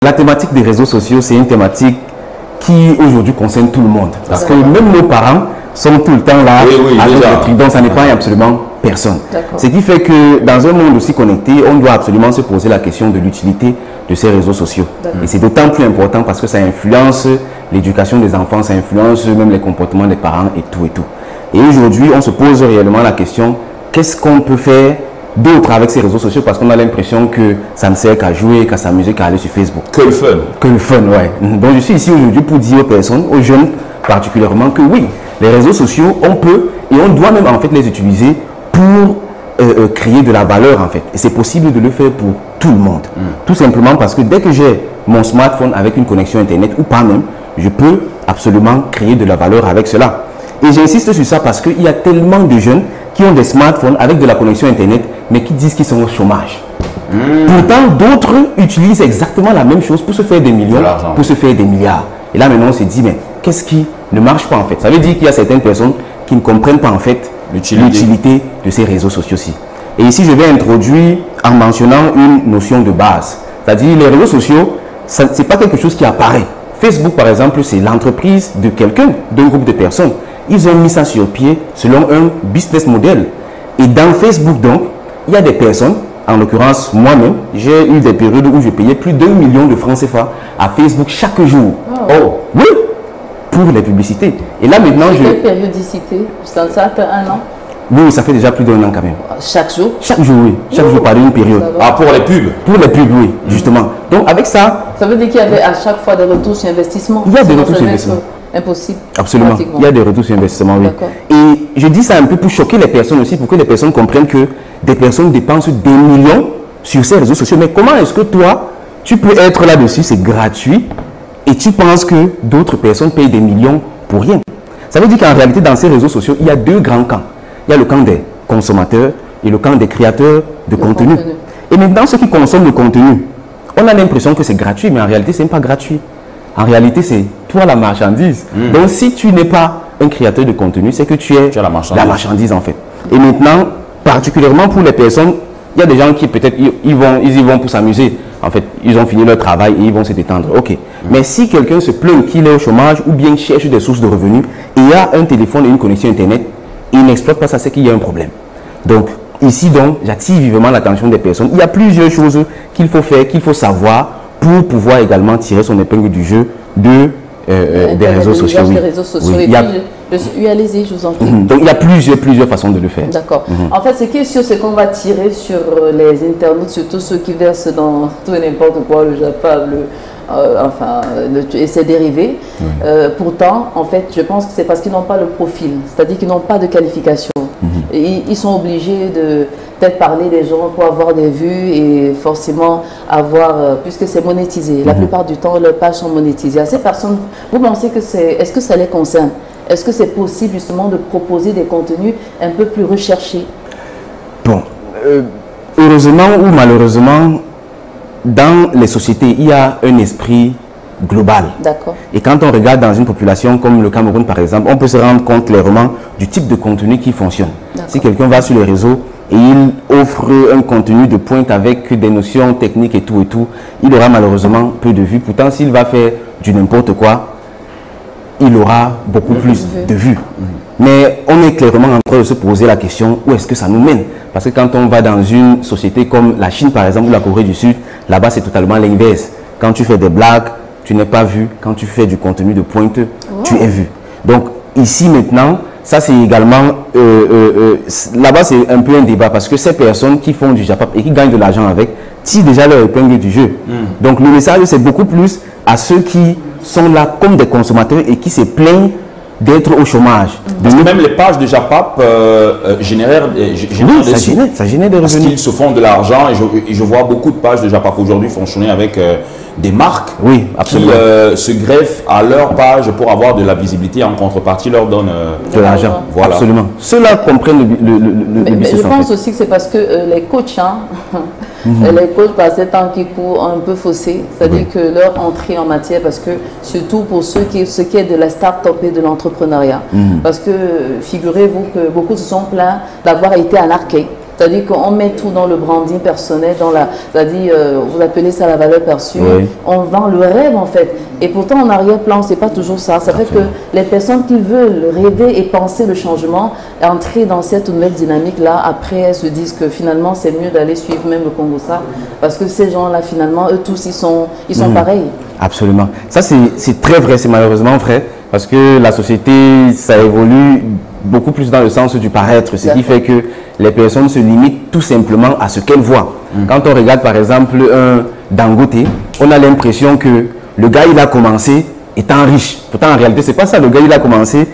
la thématique des réseaux sociaux, c'est une thématique qui aujourd'hui concerne tout le monde. Parce que même nos parents sont tout le temps là avec le truc. Donc ça n'épargne absolument personne. Ce qui fait que dans un monde aussi connecté, on doit absolument se poser la question de l'utilité de ces réseaux sociaux. Et c'est d'autant plus important parce que ça influence l'éducation des enfants, ça influence même les comportements des parents et tout et tout. Et aujourd'hui, on se pose réellement la question, qu'est-ce qu'on peut faire d'autre avec ces réseaux sociaux, parce qu'on a l'impression que ça ne sert qu'à jouer, qu'à s'amuser, qu'à aller sur Facebook. Que le fun. Que le fun, ouais. Donc je suis ici aujourd'hui pour dire aux personnes, aux jeunes particulièrement, que oui, les réseaux sociaux, on peut et on doit même en fait les utiliser pour créer de la valeur en fait. Et c'est possible de le faire pour tout le monde. Tout simplement parce que dès que j'ai mon smartphone avec une connexion internet ou pas même, je peux absolument créer de la valeur avec cela. Et j'insiste sur ça parce qu'il y a tellement de jeunes qui ont des smartphones avec de la connexion internet, mais qui disent qu'ils sont au chômage. Pourtant, d'autres utilisent exactement la même chose pour se faire des millions, pour se faire des milliards. Et là, maintenant, on se dit, mais qu'est-ce qui ne marche pas en fait? Ça veut dire qu'il y a certaines personnes qui ne comprennent pas en fait l'utilité de ces réseaux sociaux-ci. Et ici, je vais introduire en mentionnant une notion de base. C'est-à-dire, les réseaux sociaux, ce n'est pas quelque chose qui apparaît. Facebook, par exemple, c'est l'entreprise de quelqu'un, d'un groupe de personnes. Ils ont mis ça sur pied selon un business model. Et dans Facebook, donc, il y a des personnes, en l'occurrence moi-même, j'ai eu des périodes où je payais plus d'1 million de francs CFA à Facebook chaque jour. Oh, oui, pour les publicités. Et là maintenant, quelle périodicité? Ça fait 1 an? Oui, ça fait déjà plus d'1 an quand même. Chaque jour? Chaque jour, oui. Chaque jour par une période. Ah, pour les pubs? Pour les pubs, oui, justement. Donc avec ça... Ça veut dire qu'il y avait à chaque fois des retours sur investissement? Il y a des retours sur investissement. Impossible. Absolument. Il y a des retours sur investissement, oui. Et je dis ça un peu pour choquer les personnes aussi, pour que les personnes comprennent que des personnes dépensent des millions sur ces réseaux sociaux. Mais comment est-ce que toi, tu peux être là-dessus, c'est gratuit, et tu penses que d'autres personnes payent des millions pour rien? Ça veut dire qu'en réalité, dans ces réseaux sociaux, il y a 2 grands camps. Il y a le camp des consommateurs et le camp des créateurs de contenu. Et maintenant, ceux qui consomment le contenu, on a l'impression que c'est gratuit, mais en réalité, ce n'est pas gratuit. En réalité, c'est toi la marchandise. Donc, si tu n'es pas un créateur de contenu, c'est que tu es la marchandise en fait. Et maintenant, particulièrement pour les personnes, il y a des gens qui peut-être ils y vont pour s'amuser. En fait, ils ont fini leur travail et ils vont se détendre. Ok. Mais si quelqu'un se plaint qu'il est au chômage ou bien cherche des sources de revenus et il y a un téléphone et une connexion internet, il n'exploite pas ça, c'est qu'il y a un problème. Donc, ici donc, j'attire vivement l'attention des personnes. Il y a plusieurs choses qu'il faut faire, qu'il faut savoir pour pouvoir également tirer son épingle du jeu des réseaux sociaux. Allez-y, je vous en prie. Donc, il y a plusieurs façons de le faire. D'accord. En fait, ce qui est sûr, c'est qu'on va tirer sur les internautes, surtout ceux qui versent dans tout et n'importe quoi, le Japa, et ses dérivés. Pourtant, en fait, je pense que c'est parce qu'ils n'ont pas le profil, c'est-à-dire qu'ils n'ont pas de qualification. Et ils sont obligés de peut-être parler des gens pour avoir des vues et forcément avoir, puisque c'est monétisé. La plupart du temps, leurs pages sont monétisées. À ces personnes, vous pensez que est-ce que ça les concerne? Est-ce que c'est possible justement de proposer des contenus un peu plus recherchés? Bon, heureusement ou malheureusement, dans les sociétés, il y a un esprit global. D'accord. Et quand on regarde dans une population comme le Cameroun par exemple, on peut se rendre compte clairement du type de contenu qui fonctionne. Si quelqu'un va sur les réseaux et il offre un contenu de pointe avec des notions techniques et tout, il aura malheureusement peu de vues. Pourtant, s'il va faire du n'importe quoi, il aura beaucoup plus de vues. Mais on est clairement en train de se poser la question, où est-ce que ça nous mène? Parce que quand on va dans une société comme la Chine par exemple ou la Corée du Sud, là-bas c'est totalement l'inverse. Quand tu fais des blagues, tu n'es pas vu. Quand tu fais du contenu de pointe, tu es vu. Donc ici maintenant, ça c'est également, là-bas c'est un peu un débat parce que ces personnes qui font du Japap et qui gagnent de l'argent avec, tirent déjà leur épingle du jeu. Donc le message c'est beaucoup plus à ceux qui sont là comme des consommateurs et qui se plaignent d'être au chômage. Parce que même les pages de Japap génèrent ça génère des revenus. Parce qu'ils se font de l'argent et je vois beaucoup de pages de Japap aujourd'hui fonctionner avec des marques qui se greffent à leur page pour avoir de la visibilité, en contrepartie leur donnent de l'argent. Voilà. Absolument. Ceux-là comprennent le business. Je pense aussi que c'est parce que les coachs, les coachs par ces temps qui courent un peu faussés, c'est-à-dire que leur entrée en matière, parce que surtout pour ce qui est de la start-up et de l'entrepreneuriat, parce que figurez-vous que beaucoup se sont plaints d'avoir été à l'arcade. C'est-à-dire qu'on met tout dans le branding personnel, c'est-à-dire, vous appelez ça la valeur perçue. Oui. On vend le rêve en fait. Et pourtant, en arrière-plan, c'est pas toujours ça. Ça fait que les personnes qui veulent rêver et penser le changement, entrer dans cette nouvelle dynamique-là, après, elles se disent que finalement, c'est mieux d'aller suivre même le Congo-Ça. Parce que ces gens-là, finalement, eux tous, ils sont pareils. Absolument. Ça, c'est très vrai, c'est malheureusement vrai. Parce que la société, ça évolue beaucoup plus dans le sens du paraître, ce qui fait que les personnes se limitent tout simplement à ce qu'elles voient. Quand on regarde par exemple un Dangote, on a l'impression que le gars il a commencé étant riche. Pourtant en réalité c'est pas ça, le gars il a commencé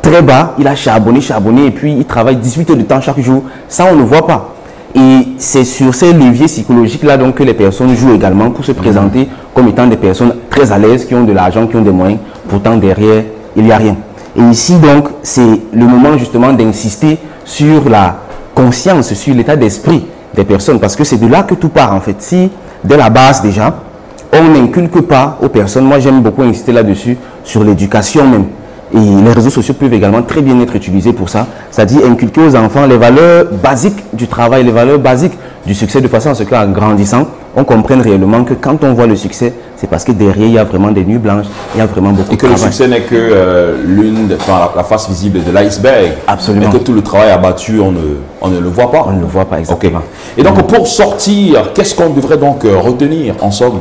très bas, il a charbonné et puis il travaille 18 heures de temps chaque jour. Ça on ne voit pas. Et c'est sur ces leviers psychologiques là donc que les personnes jouent également pour se présenter comme étant des personnes très à l'aise, qui ont de l'argent, qui ont des moyens. Pourtant derrière il n'y a rien. Et ici, donc, c'est le moment justement d'insister sur la conscience, sur l'état d'esprit des personnes, parce que c'est de là que tout part en fait. Si, dès la base déjà, on n'inculque pas aux personnes, moi j'aime beaucoup insister là-dessus, sur l'éducation même. Et les réseaux sociaux peuvent également très bien être utilisés pour ça, c'est-à-dire inculquer aux enfants les valeurs basiques du travail, les valeurs basiques du succès, de façon à ce qu'en grandissant, on comprenne réellement que quand on voit le succès, c'est parce que derrière, il y a vraiment des nuits blanches, il y a vraiment beaucoup de travail. Et que le succès n'est que la face visible de l'iceberg. Absolument. Et que tout le travail abattu, on ne le voit pas. On ne le voit pas, exactement. Okay. Et donc, pour sortir, qu'est-ce qu'on devrait donc retenir, en somme?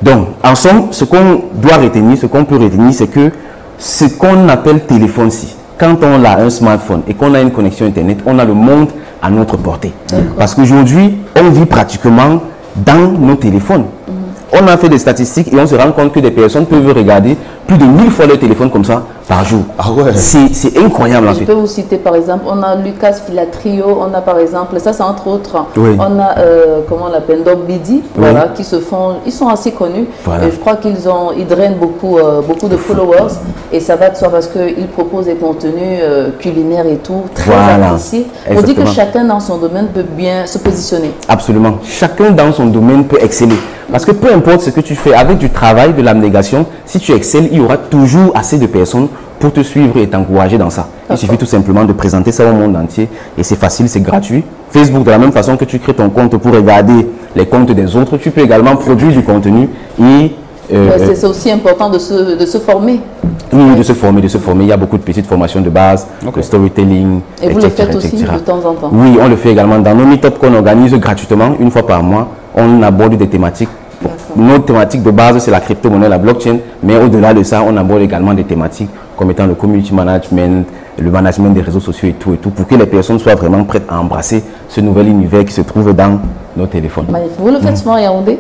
Donc, en somme, ce qu'on doit retenir, ce qu'on peut retenir, c'est que ce qu'on appelle téléphone-ci, quand on a un smartphone et qu'on a une connexion Internet, on a le monde à notre portée. Parce qu'aujourd'hui, on vit pratiquement dans nos téléphones. On a fait des statistiques et on se rend compte que des personnes peuvent regarder plus de 1000 fois leur téléphone comme ça par jour. Ah ouais. C'est incroyable en fait. Je peux vous citer par exemple, on a Lucas Filatrio, on a par exemple, ça c'est entre autres, oui. On a, comment on l'appelle, Dog Bidi, voilà, qui se font, ils sont assez connus. Voilà. Et je crois qu'ils drainent beaucoup de followers et ça va de soi parce qu'ils proposent des contenus culinaires et tout, très appréciés. On dit que chacun dans son domaine peut bien se positionner. Absolument. Chacun dans son domaine peut exceller. Parce que peu importe ce que tu fais, avec du travail, de l'abnégation, si tu excelles, il y aura toujours assez de personnes pour te suivre et t'encourager dans ça. Il suffit tout simplement de présenter ça au monde entier et c'est facile, c'est gratuit. Facebook, de la même façon que tu crées ton compte pour regarder les comptes des autres, tu peux également produire du contenu et... c'est aussi important de se former. Oui, de se former. Il y a beaucoup de petites formations de base, de storytelling, et vous le faites aussi de temps en temps? Oui, on le fait également. Dans nos meet-up qu'on organise gratuitement, une fois par mois, on aborde des thématiques. Notre thématique de base, c'est la crypto-monnaie, la blockchain, mais au-delà de ça, on aborde également des thématiques comme étant le community management, le management des réseaux sociaux et tout, pour que les personnes soient vraiment prêtes à embrasser ce nouvel univers qui se trouve dans nos téléphones. Magnifique. Vous le faites souvent à Yaoundé?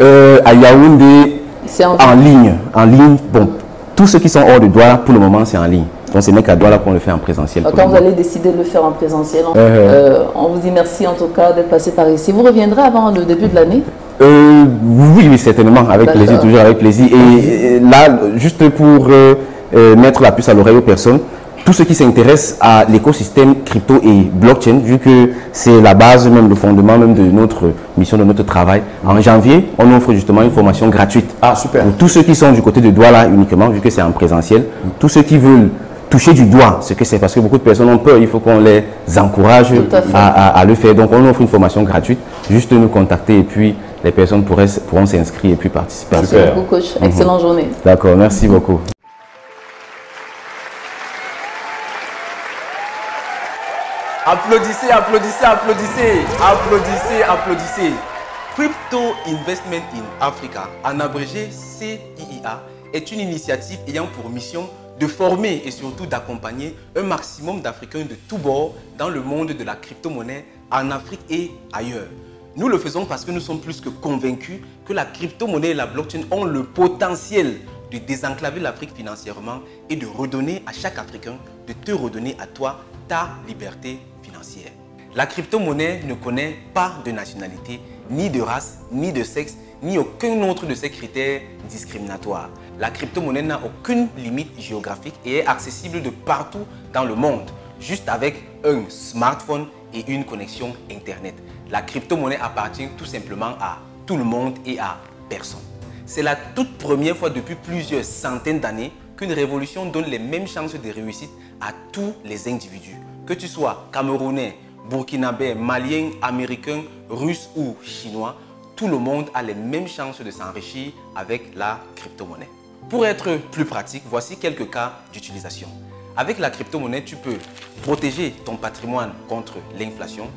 À Yaoundé, en ligne. Bon, tous ceux qui sont hors de Douala, pour le moment, c'est en ligne. Donc, ce n'est qu'à Douala qu'on le fait en présentiel. Quand vous allez décider de le faire en présentiel, on vous dit merci en tout cas d'être passé par ici. Vous reviendrez avant le début de l'année? Oui, certainement, avec plaisir, toujours avec plaisir. Et là, juste pour mettre la puce à l'oreille aux personnes, tous ceux qui s'intéressent à l'écosystème crypto et blockchain, vu que c'est la base, même le fondement même de notre mission, de notre travail, en janvier, on offre justement une formation gratuite. Ah, super. Pour tous ceux qui sont du côté de Douala uniquement, vu que c'est en présentiel, tous ceux qui veulent toucher du doigt ce que c'est, parce que beaucoup de personnes ont peur, il faut qu'on les encourage à le faire. Donc on offre une formation gratuite, juste nous contacter et puis les personnes pourront s'inscrire et puis participer. Merci beaucoup coach, excellente journée. D'accord, merci beaucoup. Applaudissez, applaudissez, applaudissez, applaudissez, applaudissez. Crypto Investment in Africa, en abrégé CIIA, est une initiative ayant pour mission de former et surtout d'accompagner un maximum d'Africains de tous bords dans le monde de la crypto-monnaie en Afrique et ailleurs. Nous le faisons parce que nous sommes plus que convaincus que la crypto-monnaie et la blockchain ont le potentiel de désenclaver l'Afrique financièrement et de redonner à chaque Africain, de te redonner à toi ta liberté financière. La crypto-monnaie ne connaît pas de nationalité, ni de race, ni de sexe, ni aucun autre de ces critères discriminatoires. La crypto-monnaie n'a aucune limite géographique et est accessible de partout dans le monde, juste avec un smartphone et une connexion Internet. La crypto-monnaie appartient tout simplement à tout le monde et à personne. C'est la toute première fois depuis plusieurs centaines d'années qu'une révolution donne les mêmes chances de réussite à tous les individus. Que tu sois camerounais, burkinabé, malien, américain, russe ou chinois, tout le monde a les mêmes chances de s'enrichir avec la crypto-monnaie. Pour être plus pratique, voici quelques cas d'utilisation. Avec la crypto-monnaie, tu peux protéger ton patrimoine contre l'inflation.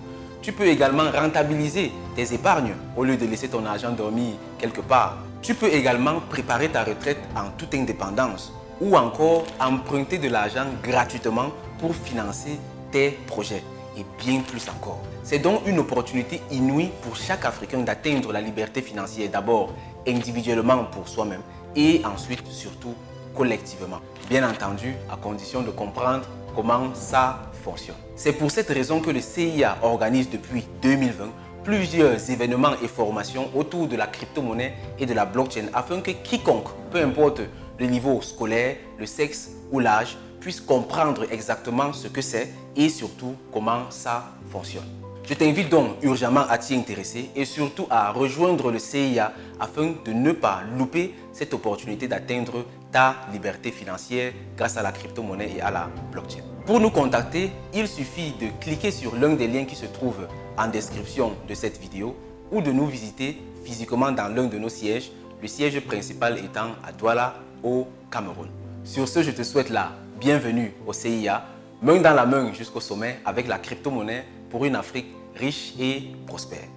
Tu peux également rentabiliser tes épargnes au lieu de laisser ton argent dormir quelque part. Tu peux également préparer ta retraite en toute indépendance ou encore emprunter de l'argent gratuitement pour financer tes projets et bien plus encore. C'est donc une opportunité inouïe pour chaque Africain d'atteindre la liberté financière, d'abord individuellement pour soi-même et ensuite surtout collectivement. Bien entendu, à condition de comprendre comment ça fonctionne. C'est pour cette raison que le CIA organise depuis 2020 plusieurs événements et formations autour de la crypto-monnaie et de la blockchain afin que quiconque, peu importe le niveau scolaire, le sexe ou l'âge, puisse comprendre exactement ce que c'est et surtout comment ça fonctionne. Je t'invite donc urgemment à t'y intéresser et surtout à rejoindre le CIA afin de ne pas louper cette opportunité d'atteindre ta liberté financière grâce à la crypto-monnaie et à la blockchain. Pour nous contacter, il suffit de cliquer sur l'un des liens qui se trouve en description de cette vidéo ou de nous visiter physiquement dans l'un de nos sièges, le siège principal étant à Douala au Cameroun. Sur ce, je te souhaite la bienvenue au CIA, main dans la main jusqu'au sommet avec la crypto-monnaie pour une Afrique riche et prospère.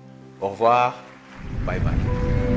Au revoir, bye bye.